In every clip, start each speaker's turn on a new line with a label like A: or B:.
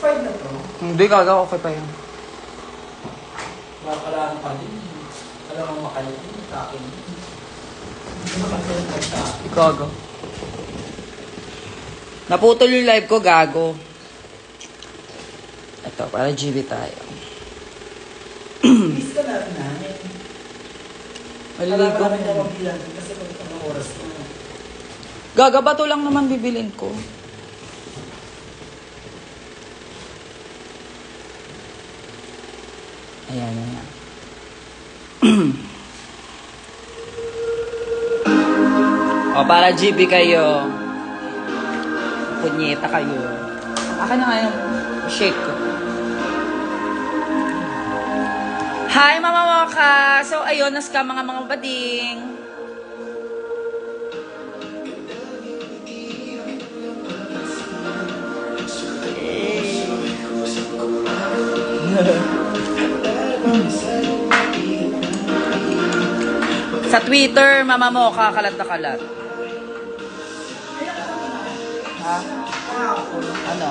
A: Occupied na to.
B: Hindi, gaga, okay pa yan.
A: Makalaan pa din. Alam mo makalit din sa akin. Hindi makalit sa akin.
B: Gago. Naputol yung live ko, gago. Ito, para GB tayo.
A: Please ka na rin namin.
B: Maliligo.
A: Marami na mabilan kasi kung anong oras na.
B: Gaga, bato lang naman bibilin ko. Ayan, ayan. O, para GB kayo. Punyeta kayo. Akin na nga yung shake ko. Hi, Mama Mocha! So, ayun, naska mga bading. Sa Twitter, Mama Mocha, kalat na kalat. Ha? Ano?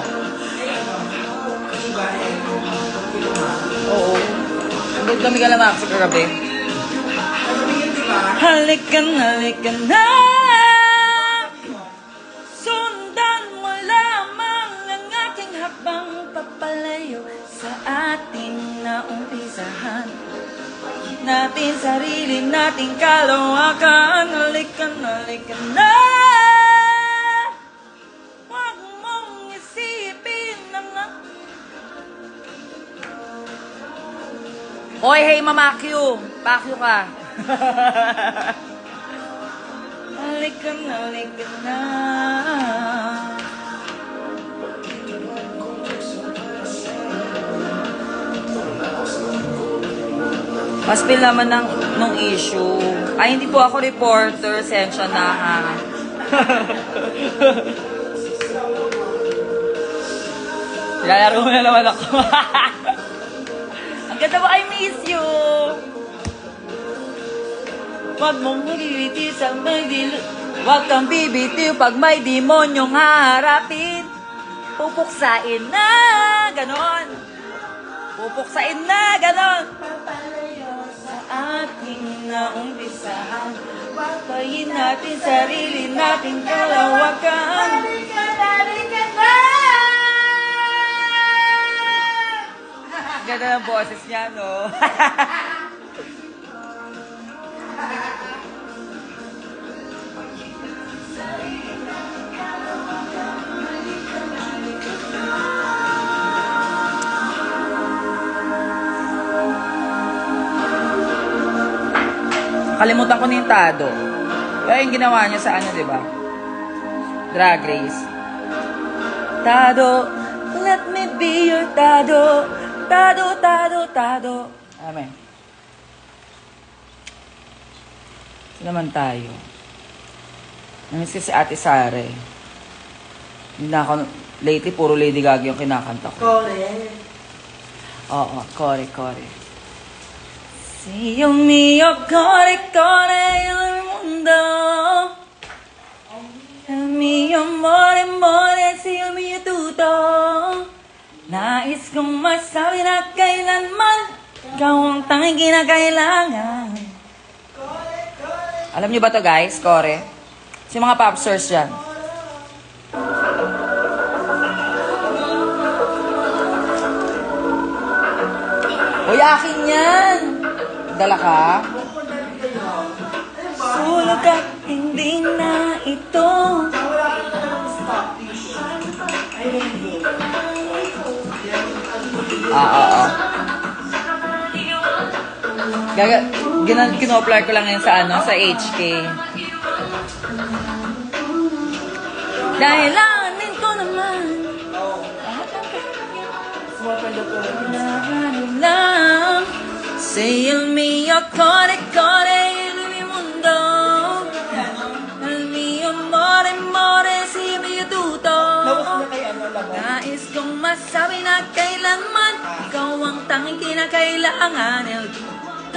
B: Oo. Hindi kami kalamak sa kagabi. Halika na. Sundan mo lamang ang aking habang papalayo sa ating naumpisahan. Natin sarili nating kalawakan. Halika na. Huwag mong isipin na Hoy, hey, Mama Q. Pakyo ka. Halika na. Mas pil naman nung issue. Ay, hindi po ako reporter. Sensya na, ha. Lalaro mo na naman ako. Ang ganda mo, I miss you. Huwag mong magigiti sa may dilo. Huwag kang bibitiw pag may demonyong haharapin. Pupuksain na, ganon. Pupuksain na, ganon. Papalayo sa ating naumpisahan. Papayin natin sarili nating kalawakan. Halika na. Ganda ng boses niya, no? Kalimutan ko na yung Tado. Kaya yung ginawa niya sa ano, di ba? Drag Race. Tado, let me be your Tado. Tado. Amen. Ito naman tayo. Namiss ko si Ate Sare. Hindi na ako, lately, puro Lady Gaga yung kinakanta ko.
A: Correct.
B: Oo, kore. Dio mio, core, il mondo. Il mio amore, sei il mio tutto. Nais kong masabi na kailanman ikaw ang tanging kinakailangan. Alam niyo ba to, guys? Kore? Si mga popstars dyan. Uy, akin yan! Dala ka? Sulat at hindi na ito. Oo. Kinoplar ko lang yun sa sa HK. Dahil anin ko naman. Lang. Say il mio cuore, il mio mondo. Il mio amore, sei il mio tutto. Nais kong masabi na kailanman ikaw ang tanging kinakailangan.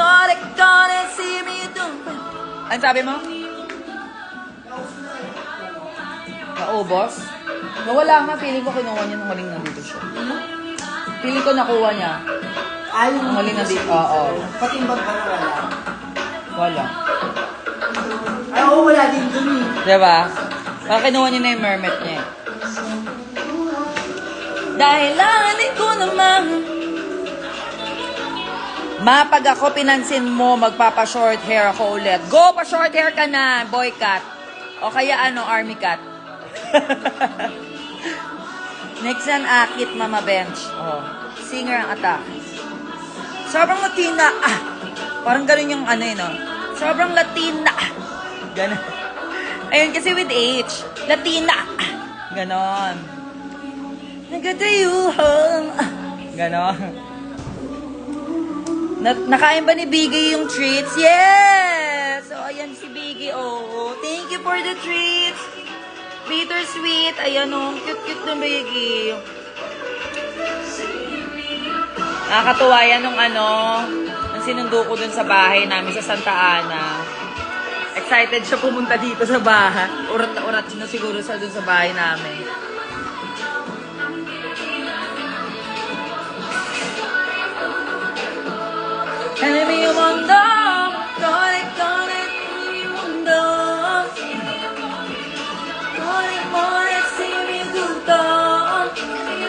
B: Kore, si mi tumpa. Ano sabi mo? Naubos? Nawala nga, feeling ko kinuha niya nung huling nandito siya. Feeling ko nakuha niya.
A: Ay,
B: Nung huling nandito, oo.
A: Pati yung bag pa na wala.
B: Wala.
A: Ay, oo, wala din dun eh.
B: Diba? Baka kinuha niya na yung mermaid niya. Dahil lahanin ko naman. Pag ako pinansin mo, magpapa-short hair ako ulit. Go, pa-short hair ka na, boy cat. O kaya army cat. Next an akit, Mama Bench. Oh, singer ang attack. Sobrang Latina. Parang ganun yung no? Sobrang Latina. Ganon. Ayun kasi with H. Latina. Ganon. Nagatayuhan. Ganon. Nakain ba ni Biggie yung treats? Yes! So, ayan si Biggie. Oh, thank you for the treats. Bittersweet. Ayan cute-cute ng Biggie. Nakakatuwa yan nung nung sinundo ko dun sa bahay namin sa Santa Ana. Excited siya pumunta dito sa bahay. Urat na urat na siguro sa dun sa bahay namin. Enemy yung mundo, connect yung mundo. Connect mo at siniguto.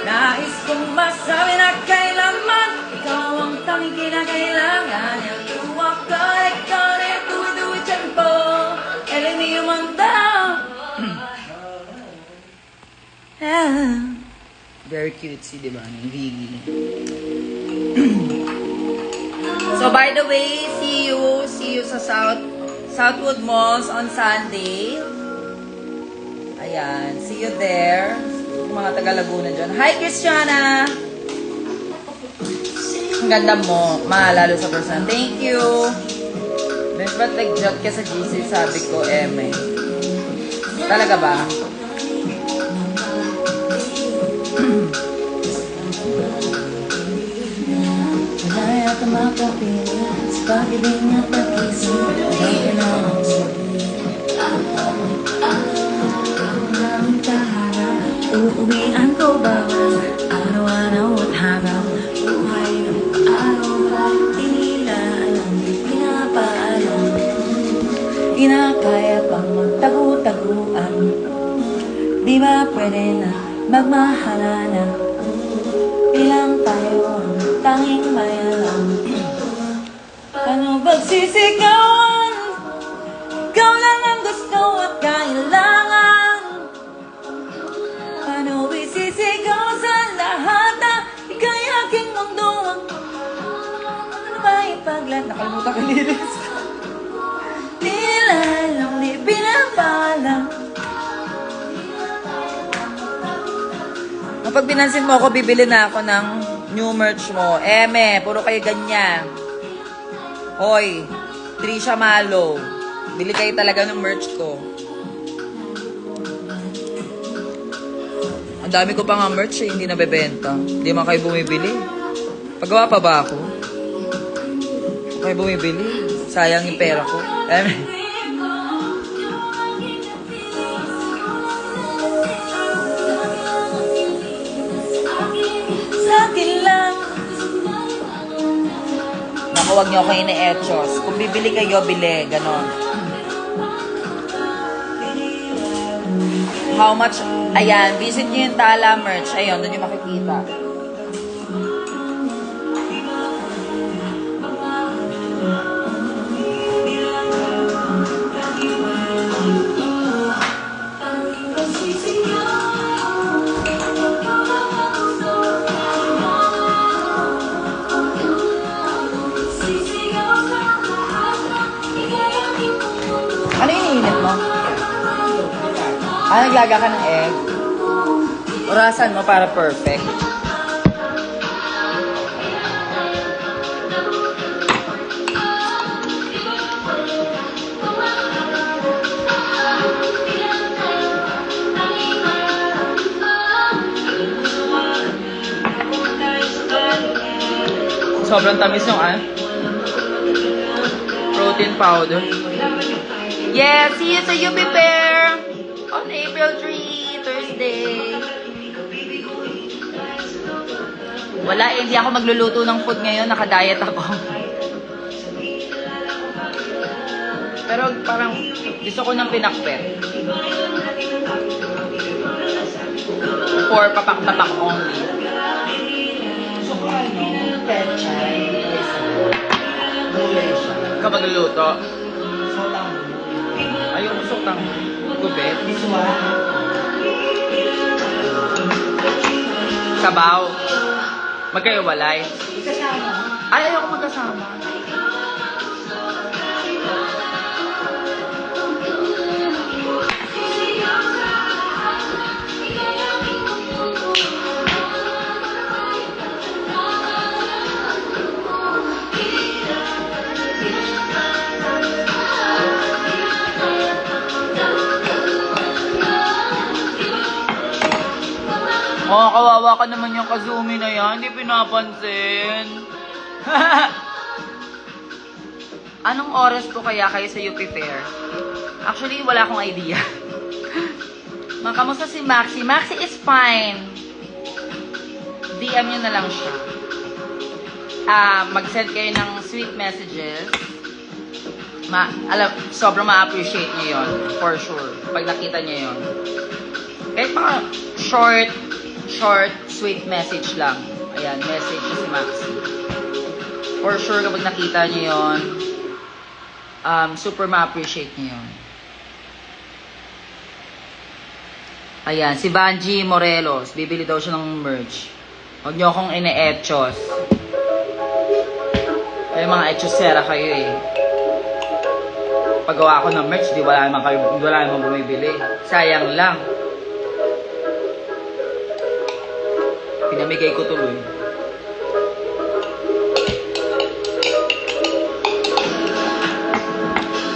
B: Nais kong masabi na kailanman ikaw ang tanging kinakailangan. Yung tuwak, connect, do it, tempo. Enemy yung mundo. Very cutesy, diba? Yung Viggy. So, by the way, see you sa Southwood Malls on Sunday. Ayan, see you there. Mga taga Laguna dyan. Hi, Christiana! Ang ganda mo, lalo sa person. Thank you! Bench, ba't nag-jot ka sa GC? Sabi ko, Eme. Talaga ba? Kaya tumakapilis, pag-ibig at pag-isip, hindi na ang sabihin. Ang aming tahanan, uuwian ko bawal, araw-araw at haraw, buhay ng araw, di nila alam, pinapaalam. Kinakaya pang magtagu-taguan, di ba pwede na magmahala na? Ilang tayo ang tanging may alam. Paano pagsisigawan? Ikaw lang ang gusto at kailangan. Paano isisigaw sa lahat na ika'y aking mundo? Ano ba ipaglat? Nakalimutan ka lilis. Nilalang, di pinapalang. Kapag binansin mo ako, bibili na ako ng new merch mo. Eme, puro kayo ganyan. Hoy, Trisha Malo. Bili kayo talaga ng merch ko. Ang dami ko pa nga merch hindi nabebenta. Hindi man kayo bumibili. Pagawa pa ba ako? Kayo bumibili. Sayang yung pera ko. Eme. Naku, huwag niyo ako ine-etchos. Kung bibili kayo, bili. Ganon. How much? Ayan, visit niyo yung Tala merch. Ayun, doon niyo makikita. Ano iniinit mo? Naglaga ka ng egg? Orasan mo para perfect. Sobrang tamis yung protein powder. Yeah, see you sa UP Fair on April 3, Thursday. Wala eh, hindi ako magluluto ng food ngayon. Naka-diet ako. Pero parang gusto ko ng pinakpet. For papak-papak only.
A: So, ano, pechay, gulay siya.
B: Kapag luluto,
A: So lang.
B: ayaw ko sutang gubet.
A: This one.
B: Sabaw. Magkaiwalay.
A: Kasama.
B: Ay, ayaw ko magkasama. Oh, kawawa ka naman yung Kazumi na yan. Hindi pinapansin. Anong oras po kaya kayo sa UP Fair? Actually, wala akong idea. Kamusta si Maxi? Maxi is fine. DM nyo na lang siya. Mag-send kayo ng sweet messages. Sobrang ma-appreciate nyo yun. For sure. Pag nakita nyo yun. Kahit mga short, sweet message lang. Ayan, message si Maxi. For sure, kapag nakita nyo yun, super ma-appreciate nyo yun. Ayan, si Banji Morelos, bibili daw siya ng merch. Huwag nyo akong ine-etchos. Kayo mga etchosera kayo eh. Paggawa ko ng merch, wala naman bumibili. Sayang lang. Pinamigay ko tuloy.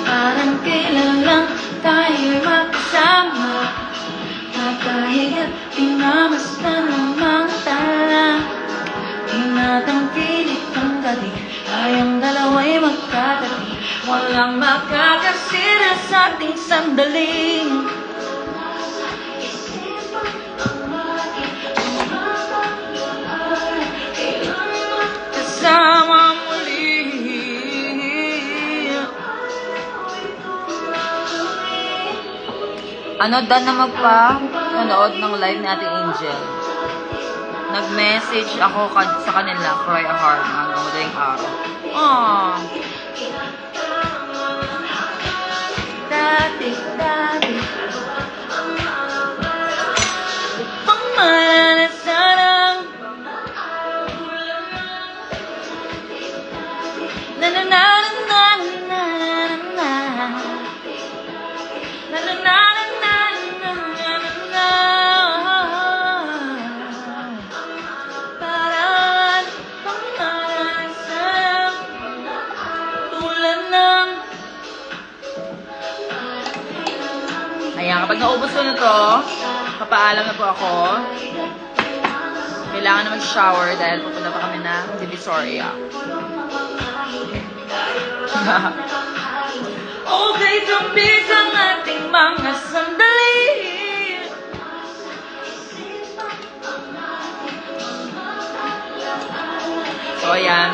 C: Parang kailan lang tayo'y magkasama, nakahigat, pinamasdan ng mga tala, tinatangkilik ang gabi, tayong dalawa'y magkatabi, walang makakasira sa ating sandaling. Kasama muli.
B: Ano, Dan na nanood ng live ni Ate Angel. Nag-message ako sa kanila, cry a heart, hanggang madaling araw. Aww.
C: Dati pangmalasanang na na na na na na na na na na parang pangmalasanang tulad ng.
B: Ayan, kapag naubos ko na to, papaalam na po ako. Kailangan na mag-shower dahil pupunta pa kami ng Divisoria.
C: Okay, tumbis ang ating mga sandali.
B: So, ayan.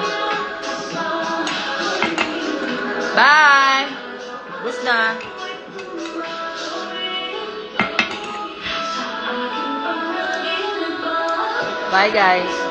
B: Bye! Bus na. Bye, guys.